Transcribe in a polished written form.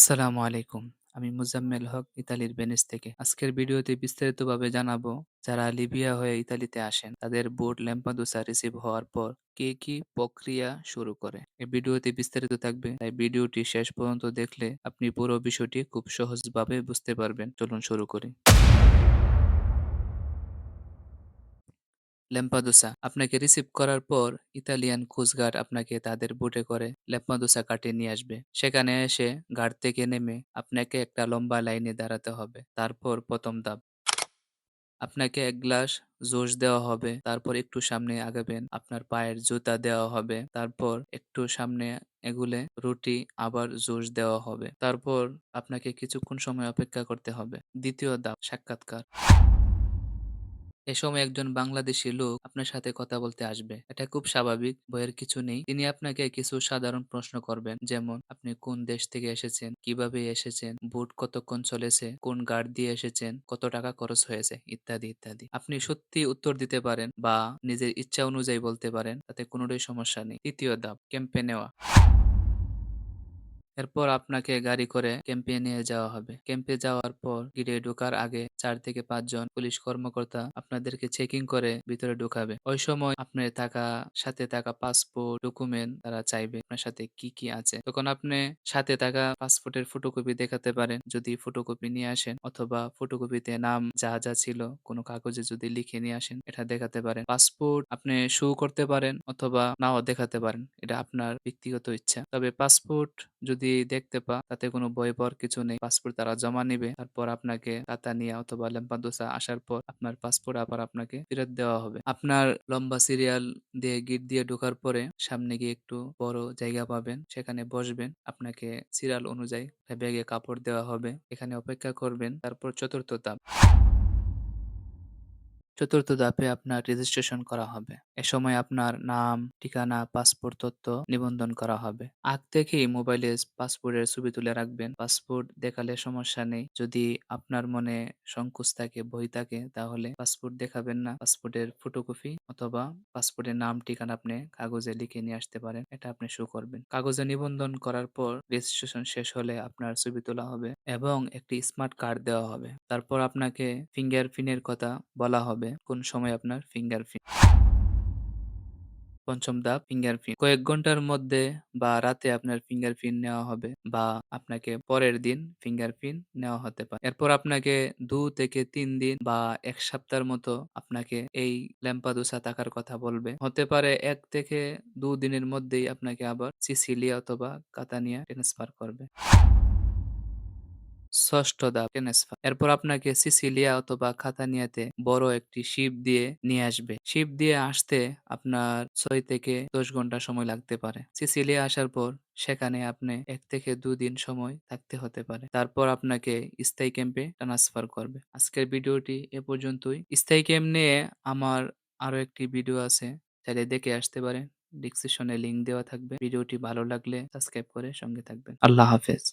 আসসালামু আলাইকুম। আমি মুজাম্মেল হক ইতালির ভেনিস থেকে। আজকের ভিডিওতে বিস্তারিতভাবে জানাবো যারা লিবিয়া হয়ে ইতালিতে আসেন তাদের বোট ল্যাম্পাদুসা রিসিভ হওয়ার পর কি প্রক্রিয়া শুরু করে। এই ভিডিওতে বিস্তারিত থাকবে, তাই ভিডিওটি শেষ পর্যন্ত দেখলে আপনি পুরো বিষয়টি খুব সহজভাবে বুঝতে পারবেন। চলুন শুরু করি। ল্যাম্পাদুসা আপনাকে রিসিভ করার পর ইতালিয়ান কোস্টগার্ড আপনাকে তাদের বোটে করে ল্যাম্পাদুসা ঘাটে নিয়ে আসবে। সেখানে এসে ঘাট থেকে নেমে আপনাকে একটা লম্বা লাইনে দাঁড়াতে হবে। তারপর প্রথম ধাপ, আপনাকে এক গ্লাস জুস দেওয়া হবে। তারপর একটু সামনে আগাবেন, আপনার পায়ের জুতা দেওয়া হবে। তারপর একটু সামনে এগুলে রুটি, আবার জুস দেওয়া হবে। তারপর আপনাকে কিছুক্ষণ সময় অপেক্ষা করতে হবে। দ্বিতীয় ধাপ, সাক্ষাৎকার। এ সময় একজন বাংলাদেশী লোক আপনার সাথে কথা বলতে আসবে। এটা খুব স্বাভাবিক, ভয়ের কিছু নেই। তিনি আপনাকে কিছু সাধারণ প্রশ্ন করবেন, যেমন আপনি কোন দেশ থেকে এসেছেন, কিভাবে এসেছেন, বুট কতক্ষণ চলেছে, কোন গার্ড দিয়ে এসেছেন, কত টাকা খরচ হয়েছে, ইত্যাদি ইত্যাদি। আপনি সত্যি উত্তর দিতে পারেন বা নিজের ইচ্ছা অনুযায়ী বলতে পারেন, তাতে কোনোটাই সমস্যা নেই। তৃতীয় ধাপ, ক্যাম্পে নেওয়া। এরপর আপনাকে গাড়ি করে ক্যাম্পে নিয়ে যাওয়া হবে। ক্যাম্পে যাওয়ার পর গেটে ঢোকার আগে ৪ থেকে ৫ জন পুলিশ কর্মকর্তা আপনাদেরকে চেকিং করে ভিতরে ঢুকাবে। ওই সময় আপনার সাথে থাকা পাসপোর্ট, ডকুমেন্ট তারা চাইবে আপনার সাথে কি আছে। তখন আপনি সাথে থাকা পাসপোর্টের ফটোকপি দেখাতে পারেন যদি ফটোকপি নিয়ে আসেন, অথবা ফটোকপিতে নাম যা ছিল কোনো কাগজে যদি লিখে নিয়ে আসেন এটা দেখাতে পারেন। পাসপোর্ট আপনি শো করতে পারেন অথবা নাও দেখাতে পারেন। এটা আপনার ব্যক্তিগত ইচ্ছা। তবে পাসপোর্ট যদি দেখতে তাতে কোনো ভয় পাওয়ার কিছু নেই। পাসপোর্ট তারা জমা নিবে। তারপর আপনাকে কাতানিয়া অথবা ল্যাম্পাদুসা আসার পর আপনার পাসপোর্ট আবার আপনাকে ফেরত দেওয়া হবে। আপনার লম্বা সিরিয়াল দিয়ে গেট দিয়ে ঢোকার পরে সামনে গিয়ে একটু বড় জায়গা পাবেন। সেখানে বসবেন। আপনাকে সিরিয়াল অনুযায়ী ব্যাগে কাপড় দেওয়া হবে। এখানে অপেক্ষা করবেন। তারপর চতুর্থ ধাপ। চতুর্থ ধাপে আপনার রেজিস্ট্রেশন করা হবে। এ সময় আপনার নাম, ঠিকানা, পাসপোর্ট তথ্য নিবন্ধন করা হবে। আগ থেকেই মোবাইলে পাসপোর্টের ছবি তুলে রাখবেন। পাসপোর্ট দেখালে সমস্যা নেই। যদি আপনার মনে সংকোচ থাকে, ভয় থাকে, তাহলে পাসপোর্ট দেখাবেন না। পাসপোর্টের ফটোকপি অথবা পাসপোর্টের নাম, ঠিকানা আপনি কাগজে লিখে নিয়ে আসতে পারেন। এটা আপনি শো করবেন। কাগজে নিবন্ধন করার পর রেজিস্ট্রেশন শেষ হলে আপনার ছবি তোলা হবে এবং একটি স্মার্ট কার্ড দেওয়া হবে। তারপর আপনাকে ফিঙ্গারপ্রিন্টের কথা বলা হবে। কোন সময় আপনার ফিঙ্গারপ্রিন্ট। পঞ্চম ধাপ, ফিঙ্গারপ্রিন্ট। কয়েক ঘন্টার মধ্যে বা রাতে আপনার ফিঙ্গারপ্রিন্ট নেওয়া হবে, বা আপনাকে পরের দিন ফিঙ্গারপ্রিন্ট নেওয়া হতে পারে। এরপর আপনাকে ২ থেকে ৩ দিন বা ১ সপ্তাহের মতো আপনাকে এই ল্যাম্পাদুসা থাকার কথা বলবে। হতে পারে ১ থেকে ২ দিনের মধ্যেই আপনাকে আবার সিসিলিয়া অথবা কাতানিয়া ট্রান্সফার করবে। ষষ্ঠ ধাপ, ট্রান্সফার। এরপর আপনাকে সিসিলিয়া অথবা খাতানিয়াতে বড় একটি শিপ দিয়ে নিয়ে আসবে। শিপ দিয়ে আসতে আপনার ৬ থেকে ১০ ঘন্টা সময় লাগতে পারে। সিসিলিয়া আসার পর সেখানে আপনি ১ থেকে ২ দিন সময় থাকতে হতে পারে। তারপর আপনাকে স্থায়ী ক্যাম্পে ট্রান্সফার করবে। আজকের ভিডিওটি এ পর্যন্তই। স্থায়ী ক্যাম্প নিয়ে আমার আরো একটি ভিডিও আছে, চাইলে দেখে আসতে পারেন। ডেসক্রিপশনে লিংক দেওয়া থাকবে। ভিডিওটি ভালো লাগলে সাবস্ক্রাইব করে সঙ্গে থাকবেন। আল্লাহ হাফেজ।